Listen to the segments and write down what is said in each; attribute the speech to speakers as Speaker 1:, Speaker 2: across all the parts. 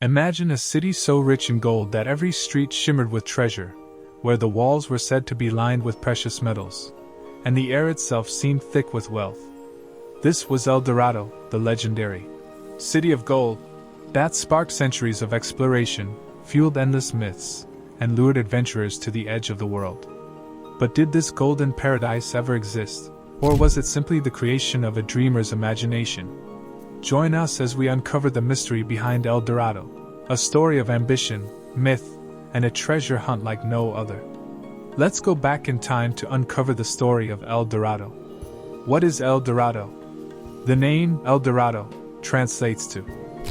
Speaker 1: Imagine a city so rich in gold that every street shimmered with treasure, where the walls were said to be lined with precious metals, and the air itself seemed thick with wealth. This was El Dorado, the legendary city of gold, that sparked centuries of exploration, fueled endless myths, and lured adventurers to the edge of the world. But did this golden paradise ever exist, or was it simply the creation of a dreamer's imagination? Join us as we uncover the mystery behind El Dorado, a story of ambition, myth, and a treasure hunt like no other. Let's go back in time to uncover the story of El Dorado. What is El Dorado? The name El Dorado translates to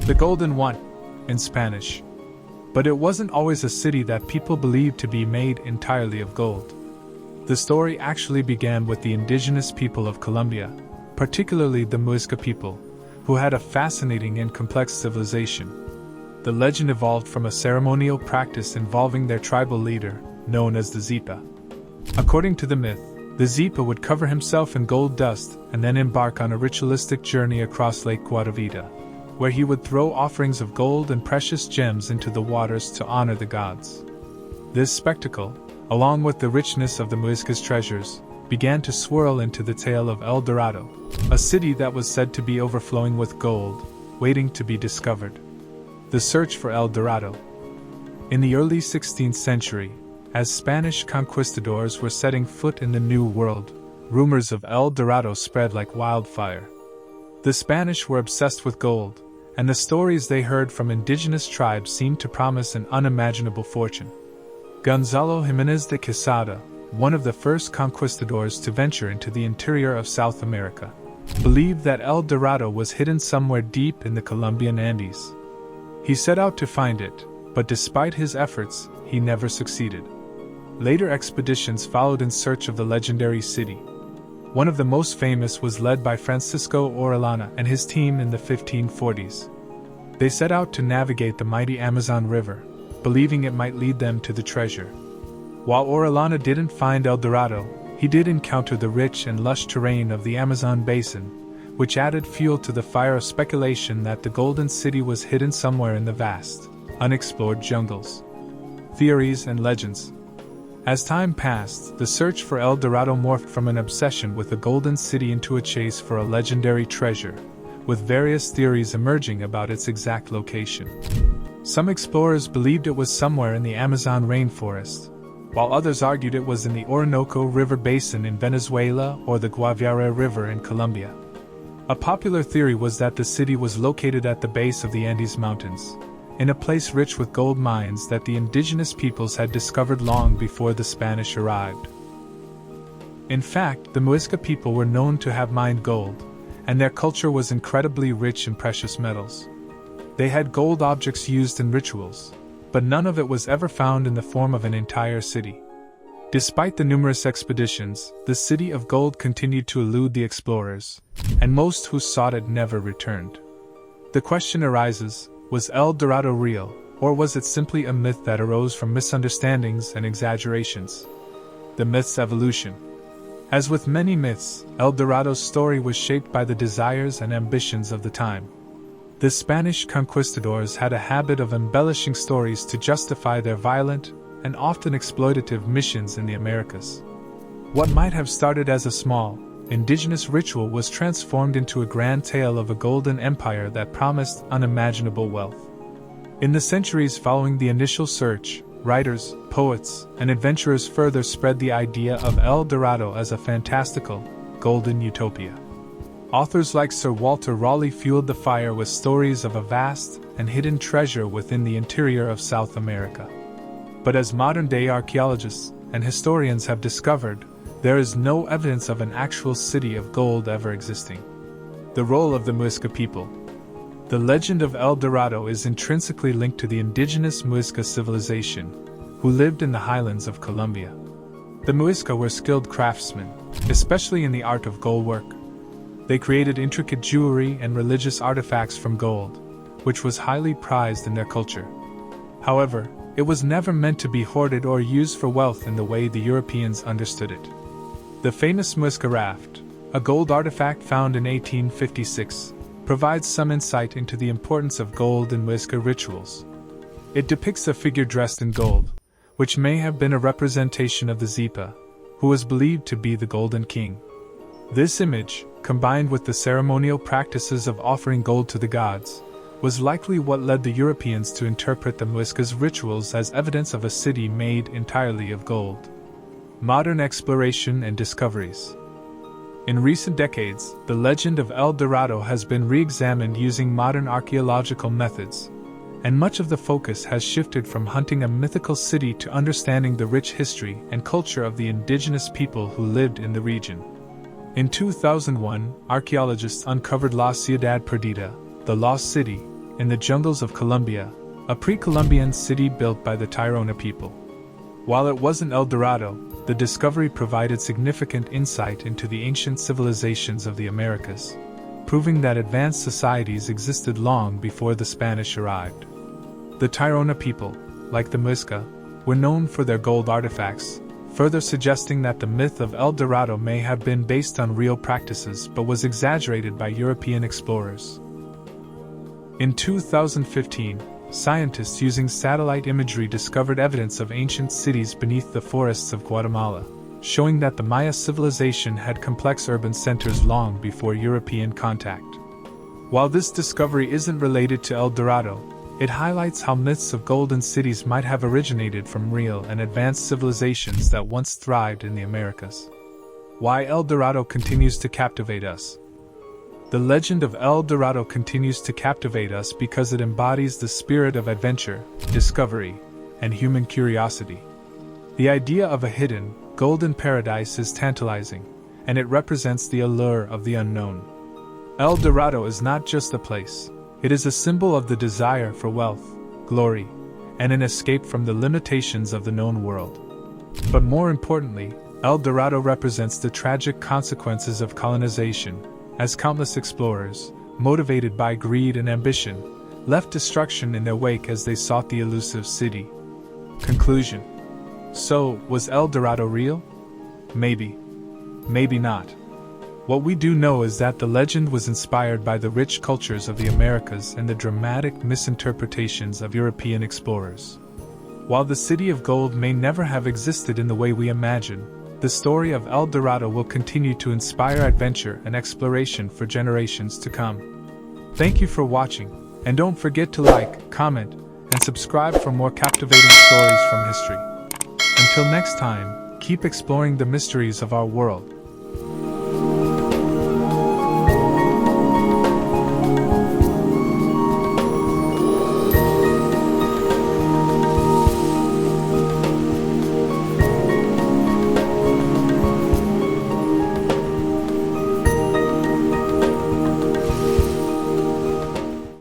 Speaker 1: the Golden One in Spanish. But it wasn't always a city that people believed to be made entirely of gold. The story actually began with the indigenous people of Colombia, particularly the Muisca people, who had a fascinating and complex civilization. The legend evolved from a ceremonial practice involving their tribal leader, known as the Zipa. According to the myth, the Zipa would cover himself in gold dust and then embark on a ritualistic journey across Lake Guatavita, where he would throw offerings of gold and precious gems into the waters to honor the gods. This spectacle, along with the richness of the Muisca's treasures, began to swirl into the tale of El Dorado, a city that was said to be overflowing with gold, waiting to be discovered. The search for El Dorado. In the early 16th century, as Spanish conquistadors were setting foot in the New World, rumors of El Dorado spread like wildfire. The Spanish were obsessed with gold, and the stories they heard from indigenous tribes seemed to promise an unimaginable fortune. Gonzalo Jiménez de Quesada, one of the first conquistadors to venture into the interior of South America, believed that El Dorado was hidden somewhere deep in the Colombian Andes. He set out to find it, but despite his efforts, he never succeeded. Later expeditions followed in search of the legendary city. One of the most famous was led by Francisco Orellana and his team in the 1540s. They set out to navigate the mighty Amazon River, believing it might lead them to the treasure. While Orellana didn't find El Dorado, he did encounter the rich and lush terrain of the Amazon basin, which added fuel to the fire of speculation that the Golden City was hidden somewhere in the vast, unexplored jungles. Theories and legends. As time passed, the search for El Dorado morphed from an obsession with the Golden City into a chase for a legendary treasure, with various theories emerging about its exact location. Some explorers believed it was somewhere in the Amazon rainforest, while others argued it was in the Orinoco River basin in Venezuela or the Guaviare River in Colombia. A popular theory was that the city was located at the base of the Andes Mountains, in a place rich with gold mines that the indigenous peoples had discovered long before the Spanish arrived. In fact, the Muisca people were known to have mined gold, and their culture was incredibly rich in precious metals. They had gold objects used in rituals, but none of it was ever found in the form of an entire city. Despite the numerous expeditions, the city of gold continued to elude the explorers, and most who sought it never returned. The question arises, was El Dorado real, or was it simply a myth that arose from misunderstandings and exaggerations? The myth's evolution. As with many myths, El Dorado's story was shaped by the desires and ambitions of the time. The Spanish conquistadors had a habit of embellishing stories to justify their violent and often exploitative missions in the Americas. What might have started as a small, indigenous ritual was transformed into a grand tale of a golden empire that promised unimaginable wealth. In the centuries following the initial search, writers, poets, and adventurers further spread the idea of El Dorado as a fantastical, golden utopia. Authors like Sir Walter Raleigh fueled the fire with stories of a vast and hidden treasure within the interior of South America. But as modern-day archaeologists and historians have discovered, there is no evidence of an actual city of gold ever existing. The role of the Muisca people. The legend of El Dorado is intrinsically linked to the indigenous Muisca civilization, who lived in the highlands of Colombia. The Muisca were skilled craftsmen, especially in the art of gold work. They created intricate jewelry and religious artifacts from gold, which was highly prized in their culture. However, it was never meant to be hoarded or used for wealth in the way the Europeans understood it. The famous Muisca raft, a gold artifact found in 1856, provides some insight into the importance of gold in Muisca rituals. It depicts a figure dressed in gold, which may have been a representation of the Zipa, who was believed to be the Golden King. This image, combined with the ceremonial practices of offering gold to the gods, was likely what led the Europeans to interpret the Muisca's rituals as evidence of a city made entirely of gold. Modern exploration and discoveries. In recent decades, the legend of El Dorado has been re-examined using modern archaeological methods, and much of the focus has shifted from hunting a mythical city to understanding the rich history and culture of the indigenous people who lived in the region. In 2001, archaeologists uncovered La Ciudad Perdida, the Lost City, in the jungles of Colombia, a pre-Columbian city built by the Tairona people. While it wasn't El Dorado, the discovery provided significant insight into the ancient civilizations of the Americas, proving that advanced societies existed long before the Spanish arrived. The Tairona people, like the Muisca, were known for their gold artifacts, further suggesting that the myth of El Dorado may have been based on real practices but was exaggerated by European explorers. In 2015, scientists using satellite imagery discovered evidence of ancient cities beneath the forests of Guatemala, showing that the Maya civilization had complex urban centers long before European contact. While this discovery isn't related to El Dorado, it highlights how myths of golden cities might have originated from real and advanced civilizations that once thrived in the Americas. Why El Dorado continues to captivate us. The legend of El Dorado continues to captivate us because it embodies the spirit of adventure, discovery, and human curiosity. The idea of a hidden, golden paradise is tantalizing, and it represents the allure of the unknown. El Dorado is not just a place, it is a symbol of the desire for wealth, glory, and an escape from the limitations of the known world. But more importantly, El Dorado represents the tragic consequences of colonization, as countless explorers, motivated by greed and ambition, left destruction in their wake as they sought the elusive city. Conclusion. So, was El Dorado real? Maybe. Maybe not. What we do know is that the legend was inspired by the rich cultures of the Americas and the dramatic misinterpretations of European explorers. While the City of Gold may never have existed in the way we imagine, the story of El Dorado will continue to inspire adventure and exploration for generations to come. Thank you for watching, and don't forget to like, comment, and subscribe for more captivating stories from history. Until next time, keep exploring the mysteries of our world.